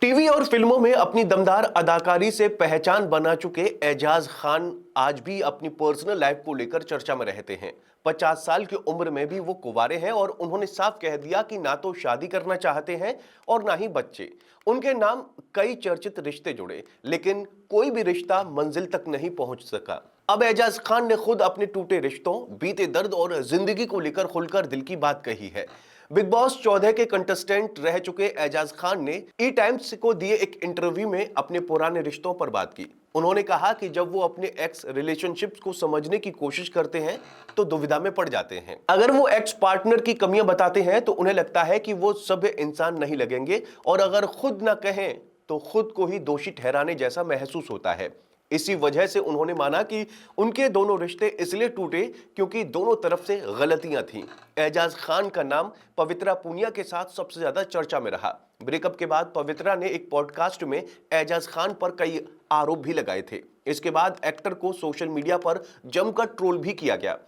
TV और फिल्मों में अपनी दमदार अदाकारी से पहचान बना चुके एजाज खान आज भी अपनी पर्सनल लाइफ को लेकर चर्चा में रहते हैं। 50 साल की उम्र में भी वो कुंवारे हैं और उन्होंने साफ कह दिया कि ना तो शादी करना चाहते हैं और ना ही बच्चे। उनके नाम कई चर्चित रिश्ते जुड़े, लेकिन कोई भी रिश्ता मंजिल तक नहीं पहुंच सका। अब एजाज खान ने खुद अपने टूटे रिश्तों, बीते दर्द और जिंदगी को लेकर खुलकर दिल की बात कही है। बिग बॉस 14 के कंटेस्टेंट रह चुके एजाज खान ने ई टाइम्स को दिए एक इंटरव्यू में अपने पुराने रिश्तों पर बात की। उन्होंने कहा कि जब वो अपने एक्स रिलेशनशिप्स को समझने की कोशिश करते हैं तो दुविधा में पड़ जाते हैं। अगर वो एक्स पार्टनर की कमियां बताते हैं तो उन्हें लगता है कि वो सभ्य इंसान नहीं लगेंगे, और अगर खुद ना कहें तो खुद को ही दोषी ठहराने जैसा महसूस होता है। इसी वजह से उन्होंने माना कि उनके दोनों रिश्ते इसलिए टूटे क्योंकि दोनों तरफ से गलतियां थीं। एजाज खान का नाम पवित्रा पुनिया के साथ सबसे ज्यादा चर्चा में रहा। ब्रेकअप के बाद पवित्रा ने एक पॉडकास्ट में एजाज खान पर कई आरोप भी लगाए थे। इसके बाद एक्टर को सोशल मीडिया पर जमकर ट्रोल भी किया गया।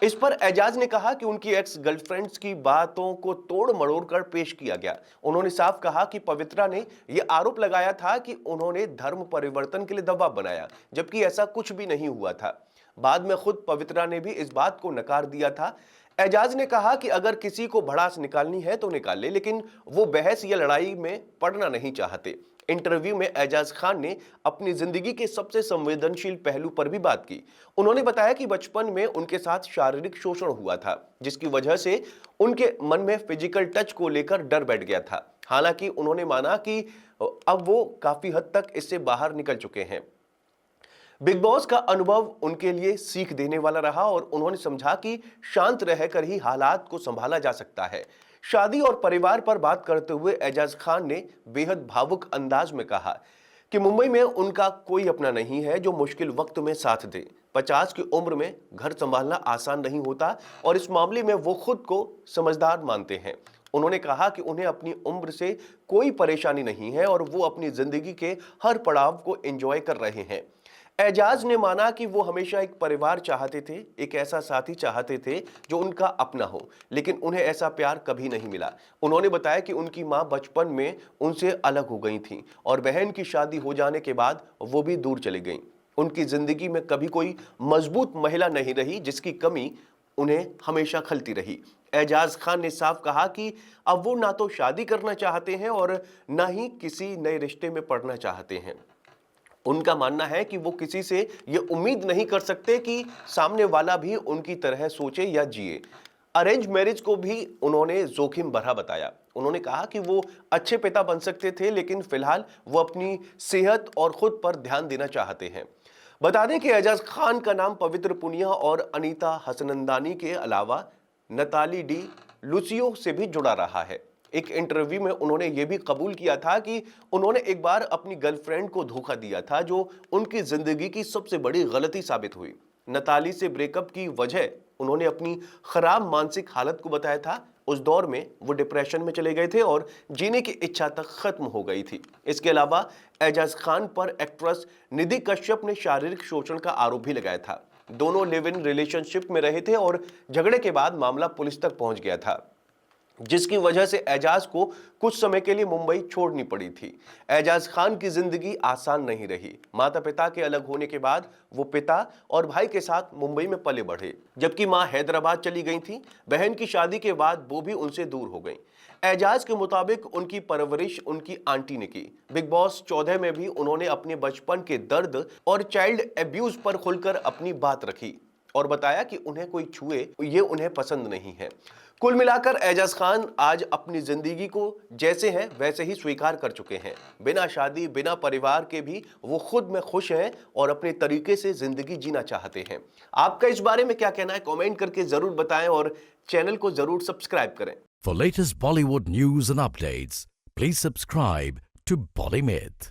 इस पर एजाज ने कहा कि उनकी एक्स गर्लफ्रेंड्स की बातों को तोड़ मरोड़ कर पेश किया गया। उन्होंने साफ कहा कि पवित्रा ने यह आरोप लगाया था कि उन्होंने धर्म परिवर्तन के लिए दबाव बनाया, जबकि ऐसा कुछ भी नहीं हुआ था। बाद में खुद पवित्रा ने भी इस बात को नकार दिया था। एजाज ने कहा कि अगर किसी को भड़ास निकालनी है तो निकाल ले, लेकिन वो बहस या लड़ाई में पड़ना नहीं चाहते। इंटरव्यू में एजाज खान ने अपनी जिंदगी के सबसे संवेदनशील पहलू पर भी बात की। उन्होंने बताया कि बचपन में उनके साथ शारीरिक शोषण हुआ था, जिसकी वजह से उनके मन में फिजिकल टच को लेकर डर बैठ गया था। हालांकि उन्होंने माना कि अब वो काफी हद तक इससे बाहर निकल चुके हैं। बिग बॉस का अनुभव उनके लिए सीख देने वाला रहा और उन्होंने समझा कि शांत रहकर ही हालात को संभाला जा सकता है। शादी और परिवार पर बात करते हुए एजाज खान ने बेहद भावुक अंदाज में कहा कि मुंबई में उनका कोई अपना नहीं है जो मुश्किल वक्त में साथ दे। 50 की उम्र में घर संभालना आसान नहीं होता और इस मामले में वो खुद को समझदार मानते हैं। उन्होंने कहा कि उन्हें अपनी उम्र से कोई परेशानी नहीं है और वो अपनी जिंदगी के हर पड़ाव को एंजॉय कर रहे हैं। एजाज ने माना कि वो हमेशा एक परिवार चाहते थे, एक ऐसा साथी चाहते थे जो उनका अपना हो, लेकिन उन्हें ऐसा प्यार कभी नहीं मिला। उन्होंने बताया कि उनकी मां बचपन में उनसे अलग हो गई थी और बहन की शादी हो जाने के बाद वो भी दूर चली गईं। उनकी जिंदगी में कभी कोई मजबूत महिला नहीं रही जिसकी कमी उन्हें हमेशा खलती रही। एजाज खान ने साफ कहा कि अब वो ना तो शादी करना चाहते हैं और ना ही किसी नए रिश्ते में पड़ना चाहते हैं। उनका मानना है कि वो किसी से ये उम्मीद नहीं कर सकते कि सामने वाला भी उनकी तरह सोचे या जिए। अरेंज मैरिज को भी उन्होंने जोखिम भरा बताया। उन्होंने कहा कि वो अच्छे पिता बन सकते थे, लेकिन फिलहाल वो अपनी सेहत और खुद पर ध्यान देना चाहते हैं। बता दें कि एजाज खान का नाम पवित्र पुनिया और अनीता हसनंदानी के अलावा नताली डी लुसियो से भी जुड़ा रहा है। एक इंटरव्यू में उन्होंने यह भी कबूल किया था कि उन्होंने एक बार अपनी गर्लफ्रेंड को धोखा दिया था, जो उनकी जिंदगी की सबसे बड़ी गलती साबित हुई। नताली से ब्रेकअप की वजह उन्होंने अपनी खराब मानसिक हालत को बताया था। उस दौर में वो डिप्रेशन में चले गए थे और जीने की इच्छा तक खत्म हो गई थी। इसके अलावा एजाज खान पर एक्ट्रेस निधि कश्यप ने शारीरिक शोषण का आरोप भी लगाया था। दोनों लिव इन रिलेशनशिप में रहे थे और झगड़े के बाद मामला पुलिस तक पहुंच गया था, जिसकी वजह से एजाज को कुछ समय के लिए मुंबई छोड़नी पड़ी थी। एजाज खान की जिंदगी आसान नहीं रही। माता पिता के अलग होने के बाद वो पिता और भाई के साथ मुंबई में पले बढ़े, जबकि मां हैदराबाद चली गई थी। बहन की शादी के बाद वो भी उनसे दूर हो गई। एजाज के मुताबिक उनकी परवरिश उनकी आंटी ने की। बिग बॉस 14 में भी उन्होंने अपने बचपन के दर्द और चाइल्ड एब्यूज पर खुलकर अपनी बात रखी और बताया कि उन्हें कोई छुए ये उन्हें पसंद नहीं है। कुल मिलाकर एजाज खान आज अपनी जिंदगी को जैसे हैं वैसे ही स्वीकार कर चुके हैं। बिना शादी, बिना परिवार के भी वो खुद में खुश हैं और अपने तरीके से जिंदगी जीना चाहते हैं। आपका इस बारे में क्या कहना है, कमेंट करके जरूर बताएं और चैनल को जरूर सब्सक्राइब करें। For latest Bollywood news and updates, please subscribe to Bolly Myth.